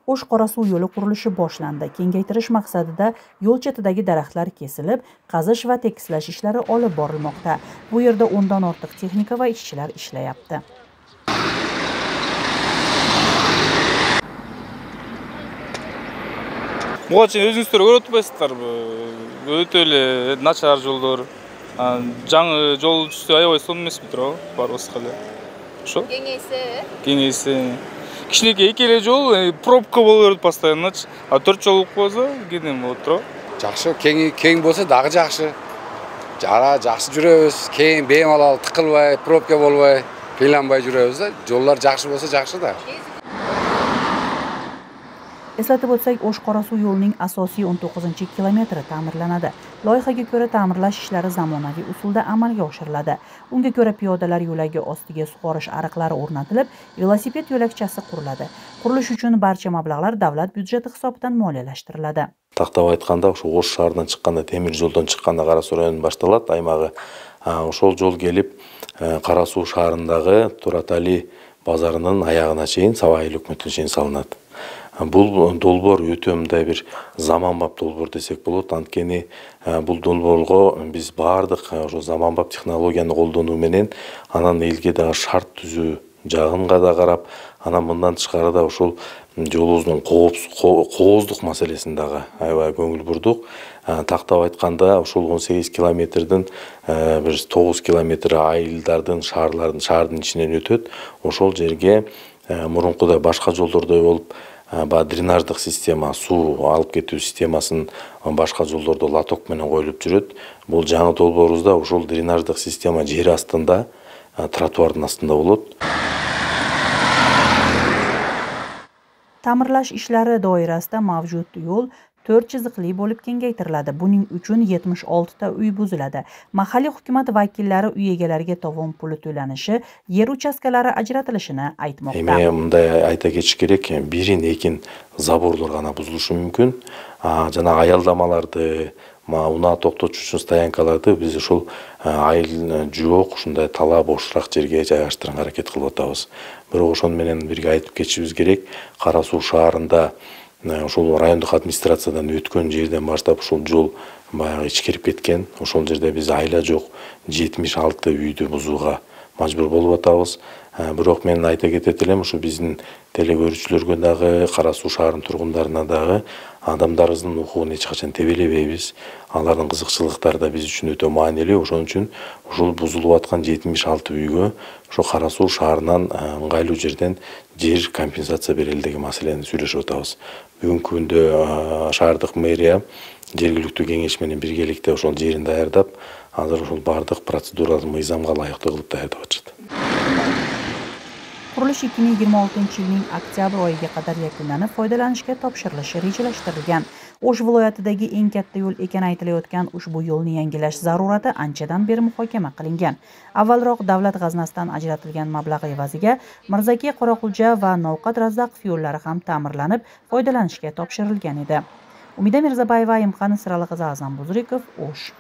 O'sh Qorasuv yo'li qurilishi boshlandi. Kengaytirish maqsadida yo'l chetidagi daraxtlar kesilib, qazish va tekislash ishlari olib borilmoqda. Bu yerda 10 dan ortiq texnika va ishchilar ishlayapti. Буга чейин өзүңүздөр көрүп атпайсыздарбы? Өтө эле начар жолдор. Жаңы жол түзсө аябай сонун эмеспи туурабы? Барыбызга эле. Ошо? Кеңейсе. Кичинекей эки эле жол пробка боло берет постоянночу. А 4 жол болуп койсо кенен болот туурабы? Жакшы, кең болсо дагы жакшы. Жакшы жүрөбүз. Кең беймалал тыкылбай, пробка болбой, кыйланбай жүрөбүз да. Жоллор жакшы болсо жакшы да. Eslatib o'tsak, O'sh Qorasuv yo'lining asosiy 19-kilometri ta'mirlanadi. Loyihaga ko'ra ta'mirlash ishlari zamonaviy usulda amalga oshiriladi. Unga ko'ra piyodalar yo'lagi ostiga sug'orish ariqlari o'rnatilib, velosiped yo'lakchasi quriladi. Qurilish uchun barcha mablag'lar davlat byudjeti hisobidan moliyalashtiriladi. Тактап айтканда, ошо Ош шаарынан чыкканда, темир жолдон чыкканда Кара Суу районунун башталат аймагы. Ошол жол келип, Кара Суу шаарындагы Туратали базарынын аягына чейин, Саба айыл өкмөтүнө чейин салынат. Бул долбоор өтө мындай бир заманбап долбоор десек болот. Анткени бул долбоорго биз баардык ошо заманбап технологияны колдонуу менен анан элге дагы шарт түзүү жагынга да карап, анан мындан тышкары да ошол жолубуздун кооздук маселесин дагы аябай көңүл бурдук. Тактап айтканда, ошол 18 километрдин бир 9 километри айылдардын, шаардын ичинен өтөт. Ошол жерге мурункудай башка жолдордой болуп, дренаждык система, суу алып кетүү системасын башка жолдордо лоток менен коюлуп жүрөт. Бул жаңы долбоорубузда ошол дренаждык система жер астында, тротуардын астында болот. Ta'mirlash ishlari doirasida mavjud yo'l 4 chiziqli bo'lib kengaytiriladi. Buning uchun 76 ta uy buziladi. Mahalliy hukumat vakillari uy egalariga tovon puli to'lanishi, yer uchastkalari ajratilishini aytmoqda. Эми мындай айта кетиш керек, бирин экин заборлор гана бузулушу мүмкүн. Жана аялдамаларды, унаа токтотуш үчүн стоянкаларды биз ушул айыл жок, ушундай талаа бошураак жерге жайгаштырганга аракет кылып атабыз. Бирок ошону менен бирге айтып кетишибиз керек. Кара Суу шаарында ошол райондук администрациядан өткөн жерден баштап ушул жол баягы ичкирип кеткен. Ошол жерде биз айла жок 76 үйдү бузууга мажбур болуп атабыз. Бирок мен айта кетет элем, ушу биздин телекөрүүчүлөргө дагы, Кара Суу шаарынын тургундарына дагы адамдарыбыздын укугун эч качан тебелебейбиз. Алардын кызыкчылыктары да биз үчүн өтө маанилүү. Ошон үчүн ушул бузулуп аткан 76 үйгө ошо Кара Суу шаарынан ыңгайлуу жерден жер компенсация берели деген маселени сүйлөшүп атабыз. Бүгүнкү күндө шаардык мэрия жергиликтүү кеңеш менен биргеликте ошол жерин даярдап, азыр ошол бардык процедураларды мыйзамга ылайыктуу кылып даярдап атышат. Qurilish 2026-yilning oktyabr oyiga qadar yakunlanib, foydalanishga topshirilishi rejalashtirilgan. O'sh viloyatidagi eng katta yo'l ekani aytilayotgan ushbu yo'lni yangilash zarurati anchadan beri muhokama qilingan. Avvalroq davlat g'aznasidan ajratilgan mablag' evaziga Mirzaki, Qoraqulja va Novqat Razzaqov yo'llari ham ta'mirlanib, foydalanishga topshirilgan edi. Umida Mirzabayeva, Imxon Siraliq, A'zam Buzrikov, O'sh.